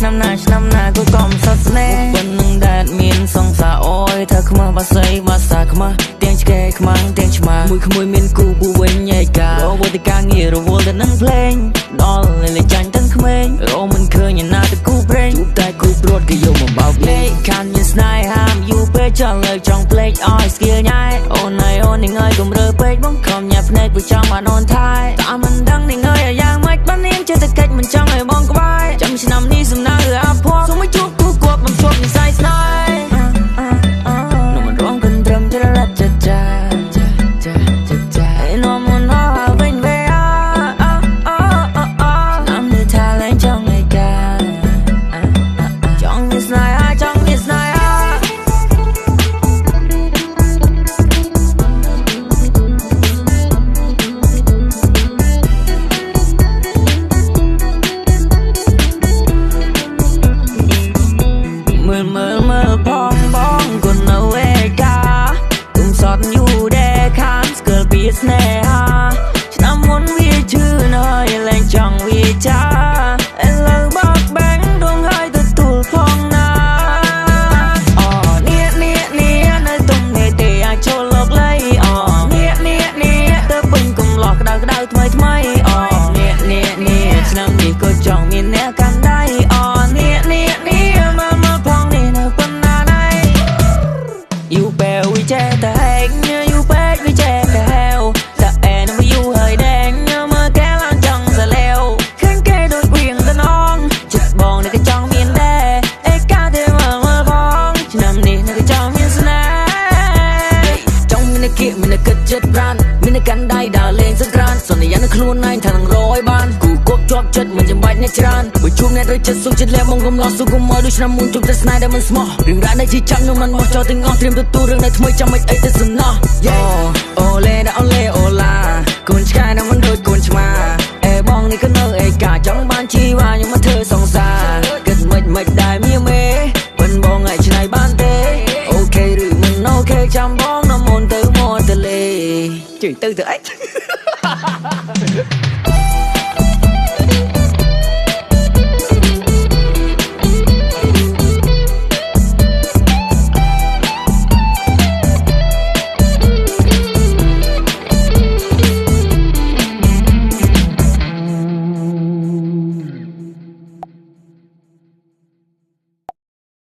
ឆ្នាំណាกูก็មិនសត់ស្នេហ៍ប៉ុណ្ណឹងដែលមានសង្សារអើយថាខ្មាស់បាស័យបាសាខ្មាស់ទាំងឆ្កែខ្មាំងទាំងឆ្មាមួយក្មួយមានគូពូវិញឯការវល់តែការងាររវល់តែនឹងភ្លេងដល់លេចាញ់ទាំងក្មេងរមិនឃើញណាទៅគូព្រេងជួបតែគូព្រួតគេយកមកបោកលេខខានមានស្នេហាមយូរពេកចង់លើកចង់ភ្លេចឲ្យស្គៀលញ៉ែអូនអើយអូននឹងអើយកុំរើពេកបងខំញ៉ាភ្នែកព្រោះចង់បានអូនថែតែមិនដឹងនឹងអើយយ៉ាងម៉េចបាននាងចេះតែកិច្ចមិនចង់ឲ្យបងក្បែរចាំឆ្នាំនេះសំណាងឬអាភ័ព្វសូមឲ្យជួបគូគប់មិនជួបនិស័យស្នេហ៍នំមិនរងគិនត្រឹមតែរត់ចាឯនំមិនអស់វិញវេឆ្នាំនេះថាលែងចង់ឲ្យការចង់មានស្នេហ៍ចង់មានស្នេហ៍មើលផងបងគុណនៅឯកាទុំសតយូរដែរខានស្គាល់ពីស្នេហាឆ្នាំមុនវាឈឺណើយលែងចង់វាចាឥឡូវបោកបែងដងហើយទទួលផងណាអូនេះនៅទុំនេះទេអាចចូលលោកលៃអូនេះទៅពេញកំឡោះក្តៅថ្មីអូនេះឆ្នាំនេះក៏ចង់មានអ្នកកាន់ដៃអូនេះមកផងនេះនៅប៉ុណ្ណាណៃយូបែវចេះតែហែកយូពេកវាចេះតែហែវតែអែនមកយូហើយដែងមើលកែឡើងចង់សលែវឃើញគេដូចវៀងតំណងចិត្តបងនេះក៏ចង់មានដែរអេកាទេមើលផងឆ្នាំនេះនៅក៏ចង់មានស្នេហ៍ចង់មានគៀកមានគិតចិត្តប្រានមានកាន់ដៃដើរលេងសង្ក្រានសន្យានឹងខ្លួនឯងថានឹងរយបានគូគប់ជាប់ចិត្តមិនចាំបាច់អ្នកច្រើនបើជួបអ្នកដូចចិត្តសុខចិត្តលែបងកុំឡោះសុខកុំមកដូចឆ្នាំមុនជួបតែស្នេហ៍ដែលមិនស្មោះរឿងរ៉ាវដែលជាចាំខ្ញុំមិនមកចោលទាំងអស់ត្រៀមទទួលរឿងដែលថ្មីចាំមិនអីទៅសំណោះអូលេអូឡាកូនឆ្កែនៅមិនដូចកូនឆ្មាអេបងនេះក៏នៅឯកាចង់បានជីវ៉ាខ្ញុំមកធ្វើសង្សារគិតមិនដែរមានមេមិនបងឲ្យឆ្នៃបានទេអូខេឬមិនអូខេចាំបងនៅមុនទៅមកទៅលេជិះទៅអី